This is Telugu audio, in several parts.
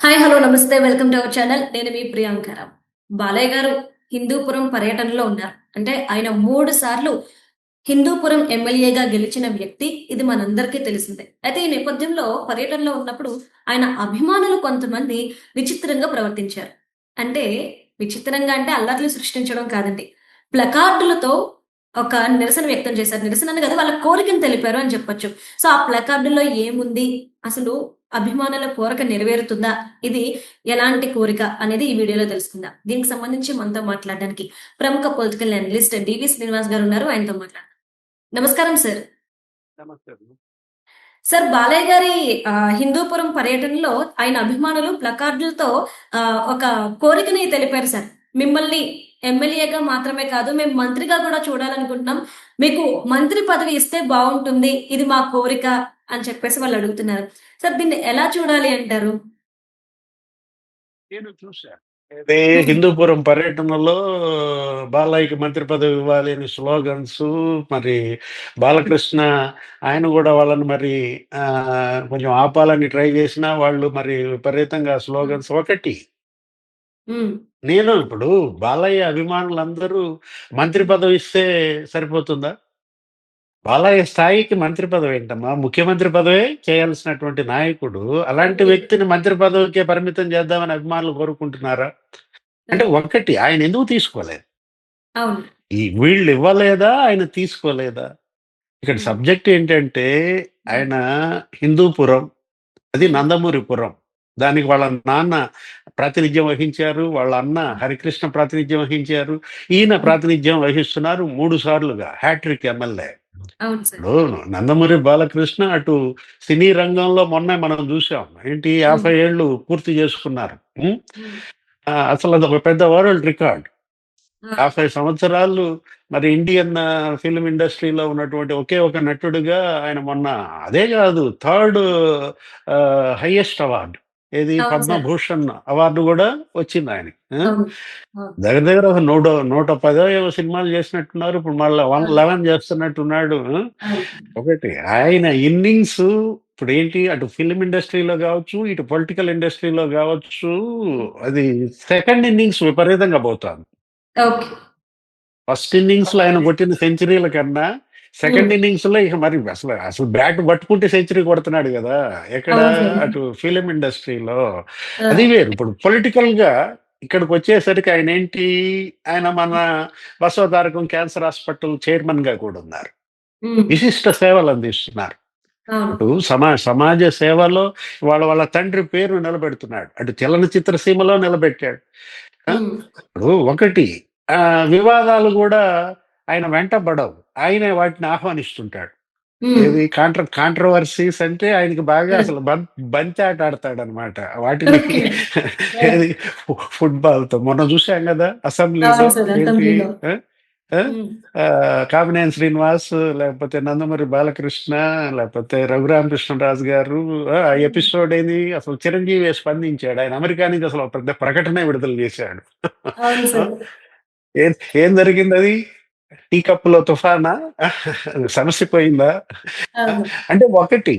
హాయ్! హలో! నమస్తే. Welcome to our channel. నేను మీ ప్రియాంకరావు. బాలయ్య గారు హిందూపురం పర్యటనలో ఉన్నారు. అంటే ఆయన 3 సార్లు హిందూపురం ఎమ్మెల్యేగా గెలిచిన వ్యక్తి. ఇది మనందరికీ తెలిసిందే. అయితే ఈ నేపథ్యంలో పర్యటనలో ఉన్నప్పుడు ఆయన అభిమానులు కొంతమంది విచిత్రంగా ప్రవర్తించారు. అంటే విచిత్రంగా అంటే అల్లర్లు సృష్టించడం కాదండి. ప్లకార్డులతో ఒక నిరసన వ్యక్తం చేశారు. నిరసనని కాదు వాళ్ళ కోరికను తెలిపారు అని చెప్పొచ్చు. సో, ఆ ప్లకార్డులో ఏముంది? అసలు అభిమానుల కోరిక నెరవేరుతుందా? ఇది ఎలాంటి కోరిక అనేది ఈ వీడియోలో తెలుసుకుందాం. దీనికి సంబంధించి మనతో మాట్లాడడానికి ప్రముఖ పొలిటికల్ అనలిస్ట్ డివి శ్రీనివాస్ గారు ఉన్నారు. ఆయనతో మాట్లాడదాం. నమస్కారం సార్. నమస్తే అండి. సార్ బాలయ్య గారి హిందూపురం పర్యటనలో ఆయన అభిమానులు ప్లకార్డులతో ఒక కోరికని తెలిపారు సార్. మిమ్మల్ని ఎమ్మెల్యేగా మాత్రమే కాదు, మేము మంత్రిగా కూడా చూడాలనుకుంటున్నాం. మీకు మంత్రి పదవి ఇస్తే బావుంటుంది. ఇది మా కోరిక అని చెప్పేసి వాళ్ళు అడుగుతున్నారు. సార్ దీన్ని ఎలా చూడాలి అంటారు? నేను చూసా. ఇది హిందూపురం పర్యటనలో బాలయ్యకి మంత్రి పదవి ఇవ్వాలి అని స్లోగన్స్ మరి బాలకృష్ణ ఆయన గూడా వాళ్ళని మరి కొంచెం ఆపాలని ట్రై చేసినా వాళ్ళు మరి విపరీతంగా హ్మ్. స్లోగన్స్ ఒకటి. హ్మ్. నేను ఇప్పుడు బాలయ్య అభిమానులందరూ మంత్రి పదవి ఇస్తే సరిపోతుందా? బాలయ్య స్థాయికి మంత్రి పదవేంటమ్మా? ముఖ్యమంత్రి పదవే చేయాల్సినటువంటి నాయకుడు. అలాంటి అదే. వ్యక్తిని మంత్రి పదవికే పరిమితం చేద్దామని అభిమానులు కోరుకుంటున్నారా? అంటే అదే. ఒకటి ఆయన ఎందుకు తీసుకోలేదు? అవును. వీళ్ళు ఇవ్వలేదా? ఆయన తీసుకోలేదా? ఇక్కడ హ్మ్. సబ్జెక్ట్ ఏంటంటే హ్మ్. ఆయన హిందూపురం, అది హ్మ్. నందమూరిపురం. దానికి వాళ్ళ నాన్న ప్రాతినిధ్యం వహించారు. వాళ్ళ అన్న హరికృష్ణ ప్రాతినిధ్యం వహించారు. ఈయన హ్మ్. ప్రాతినిధ్యం వహిస్తున్నారు 3 సార్లుగా హ్యాట్రిక్ ఎమ్మెల్యే. అవును సార్. ఇప్పుడు నందమూరి బాలకృష్ణ అటు సినీ రంగంలో మొన్నే మనం చూసాం. ఏంటి హ్మ్. 50 ఏళ్ళు పూర్తి చేసుకున్నారు. హ్మ్. హ్మ్. అసలు అదొక పెద్ద వరల్డ్ రికార్డ్. ఆ! 50 సంవత్సరాలు మరి ఇండియన్ ఫిల్మ్ ఇండస్ట్రీలో ఉన్నటువంటి ఒకే ఒక నటుడుగా ఆయన మొన్న అదే కాదు థర్డ్ హైయెస్ట్ అవార్డ్ ఏది అవును సార్. పద్మభూషణ్ అవార్డు కూడా వచ్చింది ఆయనకి. అవును. అవును. దగ్గర దగ్గర ఒక 110 ఏమో సినిమాలు చేసినట్టున్నారు. ఇప్పుడు మళ్ళీ ఆ! 111 చేస్తున్నట్టున్నాడు. అవును. ఒకటి ఆయన ఇన్నింగ్స్ ఇప్పుడేంటి అటు ఫిల్మ్ ఇండస్ట్రీలో గావచ్చు, ఇటు పొలిటికల్ ఇండస్ట్రీలో గావచ్చు, హ్మ్. అది సెకండ్ ఇన్నింగ్స్ విపరీతంగా పోతాంది. ఓకే. ఫస్ట్ ఇన్నింగ్స్‌లో ఆయన కొట్టిన సెంచరీల కన్నా, హ్మ్. సెకండ్ ఇన్నింగ్స్‌లో ఇక మరి అసలు బ్యాట్ పట్టుకుంటే సెంచరీ కొడుతున్నాడు గదా! ఎక్కడ అవును సార్. అటు ఫిల్మ్ ఇండస్ట్రీలో. ఆ! అది వేరు. ఇప్పుడు పొలిటికల్‌గా ఇక్కడికొచ్చేసరికి ఆయనేంటి, ఆయన మన బసవతారకం క్యాన్సర్ హాస్పిటల్ చైర్మన్‌గా కూడా ఉన్నారు. హ్మ్. విశిష్ట సేవలందిస్తున్నారు. అవును. అటు సమాజ సేవలో వాళ్ళ తండ్రి పేరు నిలబెడుతున్నాడు. అటు చలనచిత్ర సీమలో నిలబెట్టాడు. ఆ! హ్మ్. ఇప్పుడు ఒకటి వివాదాలు గూడా ఆయన వెంట పడవు. ఆయనే వాటిని ఆహ్వానిస్తుంటాడు. హ్మ్. ఏది కాంట్రోవర్సీస్ అంటే ఆయనకి బాగా అసలు బంతి ఆట ఆడతాడనమాట. వాటిని ఓకే. ఆ! ఏది ఫుట్‌బాల్‌తో మొన్న చూసాం గదా! అసెంబ్లీలో అవును సార్. ఏంటి అసెంబ్లీలో. ఆ! ఆ! హ్మ్. కామినేని శ్రీనివాస్ లేకపోతే నందమూరి బాలకృష్ణ లేకపోతే రఘురామకృష్ణరాజు గారు ఆ హ్మ్. ఎపిసోడ్ ఏది అసలు చిరంజీవి స్పందించాడు. ఆయన అమెరికా నుంచి అసలు ఒక పెద్ద ప్రకటనే విడుదల చేశాడు. అవును ఆ! సార్. ఏం ఏం జరిగిందది? టీ కప్పులో తుఫానా? సమస్య పోయిందా? ఆ! అవును. అంటే ఒకటి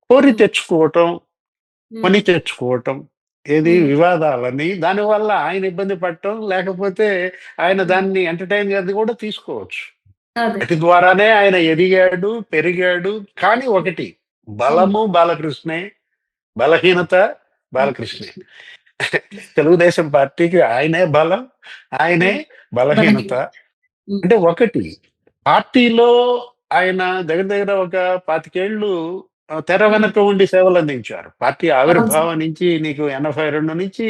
కోరి హ్మ్. తెచ్చుకోవటం, హ్మ్. కొని తెచ్చుకోవటం, ఏది హ్మ్. వివాదాలని దానివల్ల ఆయన ఇబ్బంది పడటం, లేకపోతే ఆయన హ్మ్. దాన్ని ఎంటర్‌టైన్‌గా కూడా తీసుకోవచ్చు. అదే. వాటి ద్వారానే ఆయన ఎదిగాడు, పెరిగాడు. కానీ ఒకటి హ్మ్. బలము బాలకృష్ణే, బలహీనత బాలకృష్ణే. తెలుగుదేశం పార్టీకి ఆయనే బలం, ఆయనే హ్మ్. బలహీనత. బలహీనత. హ్మ్. అంటే ఒకటి పార్టీలో ఆయన దగ్గర దగ్గర ఒక 25 ఏళ్ళు తెర హ్మ్. వెనక ఉండి సేవలందించారు. పార్టీ అవును సార్. ఆవిర్భావం నుంచి నీకు 82 నుంచి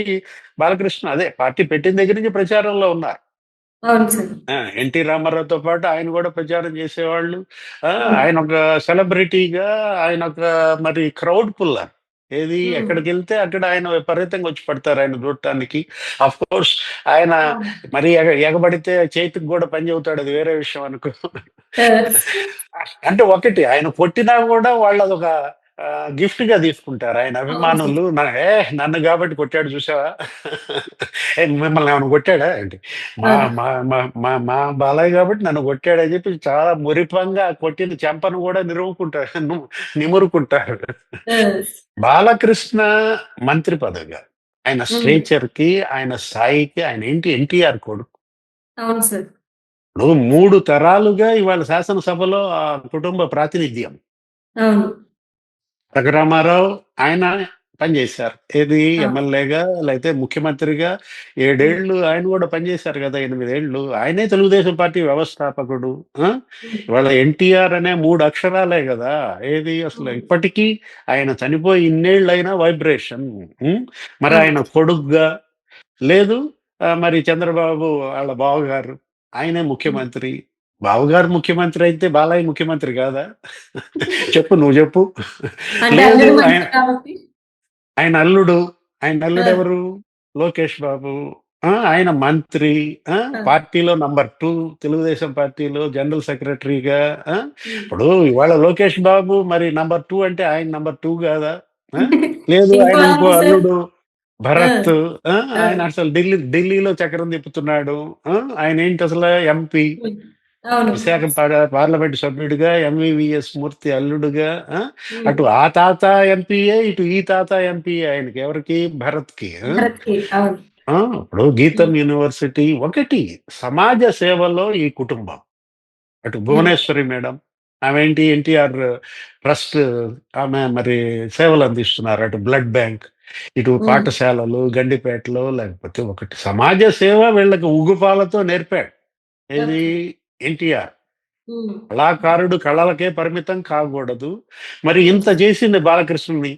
బాలకృష్ణ అదే పార్టీ పెట్టిన దగ్గర నుంచి ప్రచారంలో ఉన్నారు. అవును సార్. ఎన్టీ రామారావుతో పాటు ఆయన గూడా ప్రచారం జేసేవాళ్ళు. ఆ! హ్మ్. ఆయనొక సెలబ్రిటీగా ఆయనొక మరి క్రౌడ్ పుల్లర్. ఏది హ్మ్. ఎక్కడికెళ్తే అక్కడ ఆయన విపరీతంగా వచ్చి పడతారు ఆయన చూడటానికి. ఆఫ్‌కోర్స్ ఆయన అవును. మరి ఎగబడితే చేతికి గూడా పని చెబుతాడు అది వేరే విషయం అనుకో. ఆ! అంటే ఒకటి ఆయన కొట్టినా గూడా వాళ్ళదొక గిఫ్ట్‌గా తీసుకుంటారు. ఆయన అవును సార్. అభిమానులు నన్ను గాబట్టి కొట్టాడు చూసావా? మిమ్మల్ని ఏమన్నా కొట్టాడా ఏంటి? మా అదే. మా మా మా మా బాలయ్య గాబట్టి నన్ను కొట్టాడని జెప్పి చాలా మురిపంగా కొట్టిన చెంపను గూడా నిమురుకుంటారు. నిమురుకుంటారు. ఆ! బాలకృష్ణ మంత్రి పదవి గాదు. ఆయన హ్మ్. స్ట్రేచర్‌కి, ఆయన స్థాయికి ఆయన ఏంటి ఎన్టీఆర్ కొడుకు. అవును సార్. ఇప్పుడు 3 తరాలుగా ఇవాళ శాసనసభలో ఆ కుటుంబ ప్రాతినిధ్యం. అవును. తారక రామారావు ఆయన పనిచేశారు. ఏది అవును. ఎమ్మెల్యేగా లేతే ముఖ్యమంత్రిగా 7 హ్మ్. ఏళ్ళు ఆయన గూడా పనిచేశారు గదా! 8 ఏళ్ళు. ఆయనే తెలుగుదేశం పార్టీ వ్యవస్థాపకుడు. ఆ! హ్మ్. ఇవాళ ఎన్టీఆర్ అనే 3 అక్షరాలే గదా! ఏది అసలు హ్మ్. ఇప్పటికీ ఆయన చనిపోయి ఇన్నేళ్లయినా వైబ్రేషన్. హ్మ్. మరి అవును. ఆయన కొడుకుగా లేదు మరి చంద్రబాబు ఆళ్ళ బావగారు ఆయనే హ్మ్. ముఖ్యమంత్రి. బావగారు ముఖ్యమంత్రి అయితే బాలయ్య ముఖ్యమంత్రి గాదా? చెప్పు నువ్వు జెప్పు. అంటే లేదు అల్లుడు ఆయన మంత్రి కాబట్టి. ఆయన అల్లుడు. ఆయన ఆ! అల్లుడెవరు? లోకేష్ బాబు. ఆయన మంత్రి. ఆ! ఆ! పార్టీలో నంబర్ 2 తెలుగుదేశం పార్టీలో జనరల్ సెక్రటరీగా. ఆ! హ్మ్. ఇప్పుడు ఇవాళ లోకేష్ బాబు మరి నంబర్ 2 అంటే ఆయన నంబర్ 2 గాదా? ఆ! లేదు ఇంకో ఆయన ఇంకో అల్లుడు సార్. అల్లుడు ఆ! భరత్. ఆ! ఆ! ఆయన అసలు ఢిల్లీలో చక్రం తిప్పుతున్నాడు. ఆ! ఆయనేంటి అసల ఎంపీ. హ్మ్. అవును. విశాఖ పార్లమెంట్ సభ్యుడిగా, ఎంవీవీఎస్ మూర్తి అల్లుడుగా. ఆ! హ్మ్. అటు ఆ తాత ఎంపీయే, ఇటు ఈ తాత ఎంపీయే ఆయనకి. ఎవరికి? భరత్‌కి. ఆ! భరత్‌కి. అవును. ఆ! ఇప్పుడు గీతం హ్మ్. యూనివర్సిటీ ఒకటి సమాజ సేవలో ఈ కుటుంబం. అటు హ్మ్. భువనేశ్వరి మేడం. ఆమేంటి ఎన్టీఆర్ ట్రస్ట్ ఆమె మరి సేవలందిస్తున్నారు. అటు బ్లడ్ బ్యాంక్, ఇటు హ్మ్. పాఠశాలలు గండిపేటలో లేకపోతే ఒకటి సమాజ సేవ వీళ్ళకి ఉగ్గుపాలతో నేర్పాడు. ఏది? ఓకే. ఎన్టీఆర్. హ్మ్. కళాకారుడు కళలకే పరిమితం కాకూడదు. మరి హ్మ్. ఇంత చేసింది బాలకృష్ణని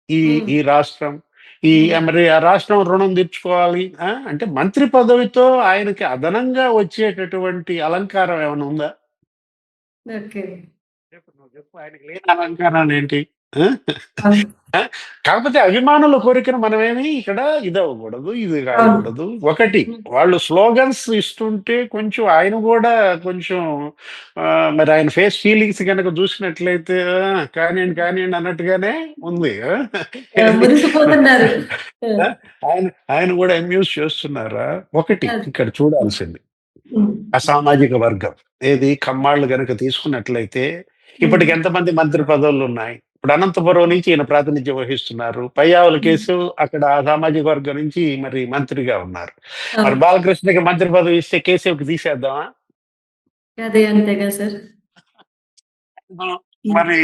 ఈ హ్మ్. ఈ రాష్ట్రం. హ్మ్. మరి ఆ రాష్ట్రం రుణం తీర్చుకోవాలి. అంటే మంత్రి పదవితో ఆయనకి అదనంగా వచ్చేటటువంటి అలంకారం ఏమైనా ఉందా? ఓకే. చెప్పు నువ్వు చెప్పు. ఆయనకి లేని అలంకారాలేంటి? ఆ! అవును. ఆ! కాకపోతే అభిమానుల కోరికను మనమేమి ఇక్కడ ఇదవ్వకూడదు. ఇది అవును. కాకూడదు. ఒకటి హ్మ్. వాళ్ళు స్లోగన్స్ ఇస్తుంటే కొంచెం ఆయన గూడా కొంచెం మరి ఆయన ఫేస్ ఫీలింగ్స్ గనక చూసినట్లయితే కానియండి, కానియండి అన్నట్టుగానే ఉంది. ఏది? మురిసిపోతున్నారు. ఆ! ఆ! ఆయన ఆయన గూడా అమ్యూజ్ చేస్తున్నారా? ఒకటి ఆ! ఇక్కడ చూడాల్సింది. హ్మ్. అసామాజిక వర్గం. ఏది కమ్మాళ్ళు గనక తీసుకున్నట్లయితే, హ్మ్. ఇప్పటికి ఎంతమంది మంత్రి పదవులున్నాయి? ఇప్పుడు అనంతపురం నుంచి ఈయన ప్రాతినిధ్యం వహిస్తున్నారు. పయ్యావుల హ్మ్. కేసు అక్కడ ఆ సామాజిక వర్గం నుంచి మరి మంత్రిగా ఉన్నారు. మరి అవును. బాలకృష్ణకి మంత్రి పదవి ఇస్తే కేశవ్‌కి తీసేద్దామా? అదే అంతేగా సార్. హ్మ్. హ్మ్. మరి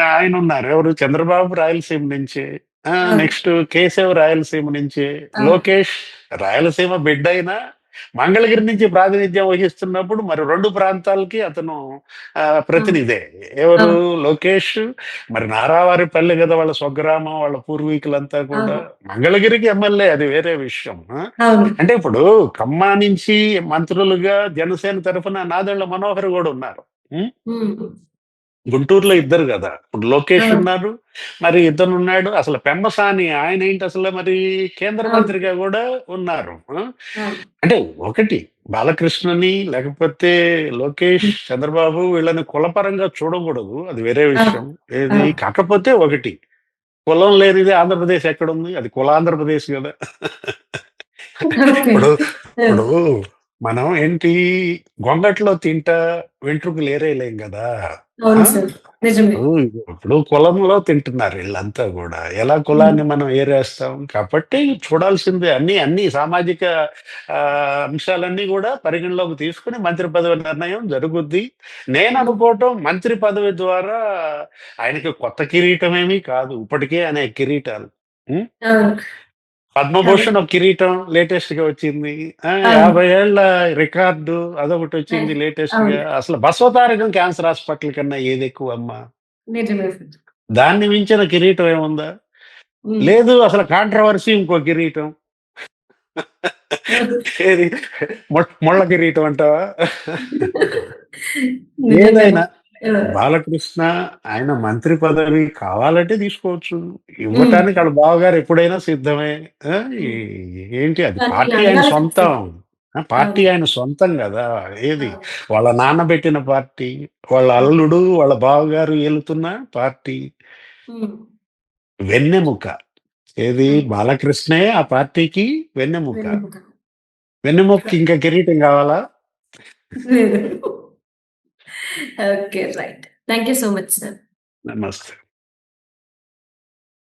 ఆయనున్నారు. ఎవరు? చంద్రబాబు రాయలసీమ నుంచే. అవును. నెక్స్ట్ కేశవ్ రాయలసీమ నుంచే. అవును. లోకేష్ రాయలసీమ బిడ్డయినా మంగళగిరి నుంచి ప్రాతినిధ్యం వహిస్తున్నప్పుడు మరి 2 ప్రాంతాలకి అతను అవును. ప్రతినిధే. ఎవరు? అవును. లోకేష్. మరి నారావారిపల్లె గదా! వాళ్ళ స్వగ్రామం, వాళ్ళ పూర్వీకులంతా కూడా. అవును. మంగళగిరికి ఎమ్మెల్యే అది వేరే విషయం. అవును. అంటే ఇప్పుడు ఖమ్మా నుంచి మంత్రులుగా జనసేన తరఫున నాదెళ్ల మనోహర్ గూడా ఉన్నారు. హ్మ్. హ్మ్. గుంటూరులో ఇద్దరు గదా! ఇప్పుడు లోకేష్ అవును. ఉన్నారు. మరి ఇతనున్నాడు. అసలు పెమ్మసాని ఆయనేంటి అసలు మరి కేంద్ర అవును. మంత్రిగా గూడా ఉన్నారు. అవును. అంటే ఒకటి బాలకృష్ణని లేకపోతే లోకేష్, హ్మ్. చంద్రబాబు వీళ్ళని కులపరంగా చూడకూడదు. అది వేరే అవును. విషయం. ఏది అవును. కాకపోతే ఒకటి కులం లేనిది ఆంధ్రప్రదేశ్ ఎక్కడుంది? అది కులాంధ్రప్రదేశ్ గదా! ఓకే. ఇప్పుడు ఆ! ఇప్పుడు మనం ఏంటి గొంగట్లో తింటా వెంట్రుకలు ఏరేయలేం గదా! ఆ! అవును సార్. నిజమే. ఇప్పుడు కులంలో తింటున్నారు ఈళ్ళంతా గూడా. ఎలా హ్మ్. కులాన్ని మనం ఏరేస్తాం? కాబట్టి చూడాల్సిందే అన్ని సామాజిక అంశాలన్నీ గూడా పరిగణలోకి తీసుకొని మంత్రి పదవి నిర్ణయం జరుగుద్ది. హ్మ్. నేననుకోవటం మంత్రి పదవి ద్వారా ఆయనకి కొత్త కిరీటమేమీ కాదు. ఇప్పటికే అనేక కిరీటాలు. హ్మ్. అవును. పద్మభూషణ్ కాబట్టి ఒక కిరీటం లేటెస్ట్‌గా వచ్చింది. అవును. 50 ఏళ్ల రికార్డు అదొకటొచ్చింది నైస్. లేటెస్ట్‌గా. అవును. అసలు బసవతారకం క్యాన్సర్ హాస్పిటల్ కన్నా ఏదెక్కువమ్మా? నిజమే సార్. దాన్ని మించిన కిరీటం ఏముందా? హ్మ్. లేదు అసలు కాంట్రోవర్సీ ఇంకో కిరీటం. ఓకే. ఏది ముళ్ళ కిరీటం అంటావా? నిజంగానే. ఏదైనా ఆ! బాలకృష్ణ ఆయన మంత్రి పదవి కావాలంటే తీసుకోవచ్చు. హ్మ్. ఇవ్వటానికి ఆళ్ళ బావగారు ఎప్పుడైనా సిద్ధమే. ఆ! ఈ హ్మ్. ఏంటి అది కానీ పార్టీ ఆయన అడగాల్సిన సొంతం. పార్టీ అవును. ఆయన సొంతం గదా! ఏది అవును. వాళ్ళ నాన్న పెట్టిన పార్టీ, వాళ్ళ అవును. అల్లుడు, వాళ్ళ బావగారు ఏలుతున్న పార్టీ. హ్మ్. వెన్నెముక. ఏది అవును. బాలకృష్ణే ఆ పార్టీకి వెన్నెముక. వెన్నెముక. వెన్నెముకకి ఇంకా కిరీటం గావాలా? లేదు. Okay. Right. Thank you so much sir. నమస్తే.